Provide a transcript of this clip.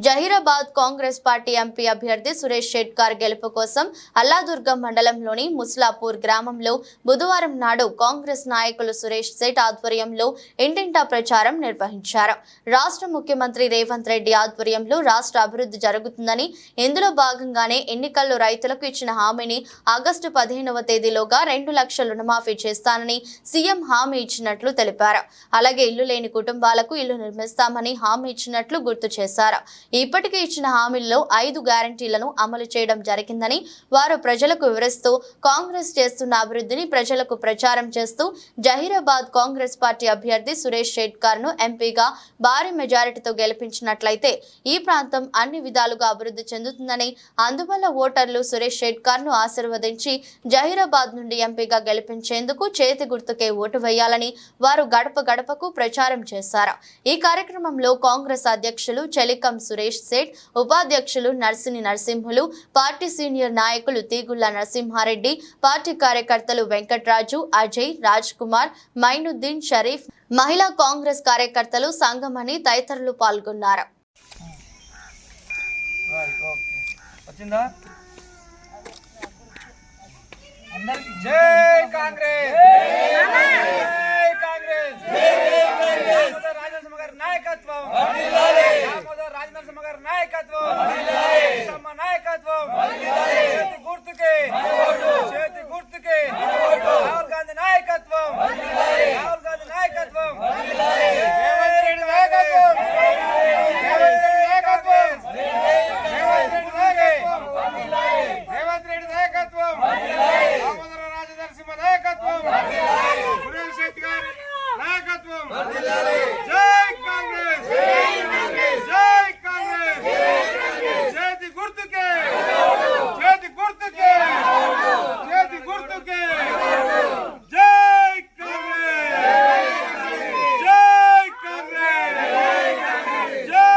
Zaheerabad Congress party MP అభ్యర్థి సురేష్ షెట్కార్ గెలుపు కోసం అల్లాదుర్గం మండలంలోని ముస్లాపూర్ గ్రామంలో బుధవారం నాడు కాంగ్రెస్ నాయకులు సురేష్ శెట్ ఆధ్వర్యంలో ఇంటింటా ప్రచారం నిర్వహించారు. రాష్ట్ర ముఖ్యమంత్రి రేవంత్ రెడ్డి ఆధ్వర్యంలో రాష్ట్ర అభివృద్ధి జరుగుతుందని, ఇందులో భాగంగానే ఎన్నికల్లో రైతులకు ఇచ్చిన హామీని ఆగస్టు 15వ తేదీలోగా 2 లక్షల రుణమాఫీ చేస్తానని సీఎం హామీ ఇచ్చినట్లు తెలిపారు. అలాగే ఇల్లు లేని కుటుంబాలకు ఇల్లు నిర్మిస్తామని హామీ ఇచ్చినట్లు గుర్తు చేశారు. ఇప్పటికే ఇచ్చిన హామీల్లో 5 గ్యారంటీలను అమలు చేయడం జరిగిందని వారు ప్రజలకు వివరిస్తూ కాంగ్రెస్ చేస్తున్న అభివృద్ధిని ప్రజలకు ప్రచారం చేస్తూ జహీరాబాద్ కాంగ్రెస్ పార్టీ అభ్యర్థి సురేష్ షెట్కార్ ను ఎంపీగా భారీ మెజారిటీతో గెలిపించినట్లయితే ఈ ప్రాంతం అన్ని విధాలుగా అభివృద్ధి చెందుతుందని, అందువల్ల ఓటర్లు సురేష్ షెట్కార్ ను ఆశీర్వదించి జహీరాబాద్ నుండి ఎంపీగా గెలిపించేందుకు చేతి గుర్తుకే ఓటు వేయాలని వారు గడప గడపకు ప్రచారం చేశారు. ఈ కార్యక్రమంలో కాంగ్రెస్ అధ్యక్షులు చెలికం సురేష్ శెట్, ఉపాధ్యక్షులు నర్సిని నరసింహులు, పార్టీ సీనియర్ నాయకులు తీగుళ్ల నరసింహారెడ్డి, పార్టీ కార్యకర్తలు వెంకట్రాజు, అజయ్, రాజ్ కుమార్, మైనుద్దీన్, షరీఫ్, మహిళా కాంగ్రెస్ కార్యకర్తలు సంగమని తదితరులు పాల్గొన్నారు. నాయకత్వం గుర్తుకే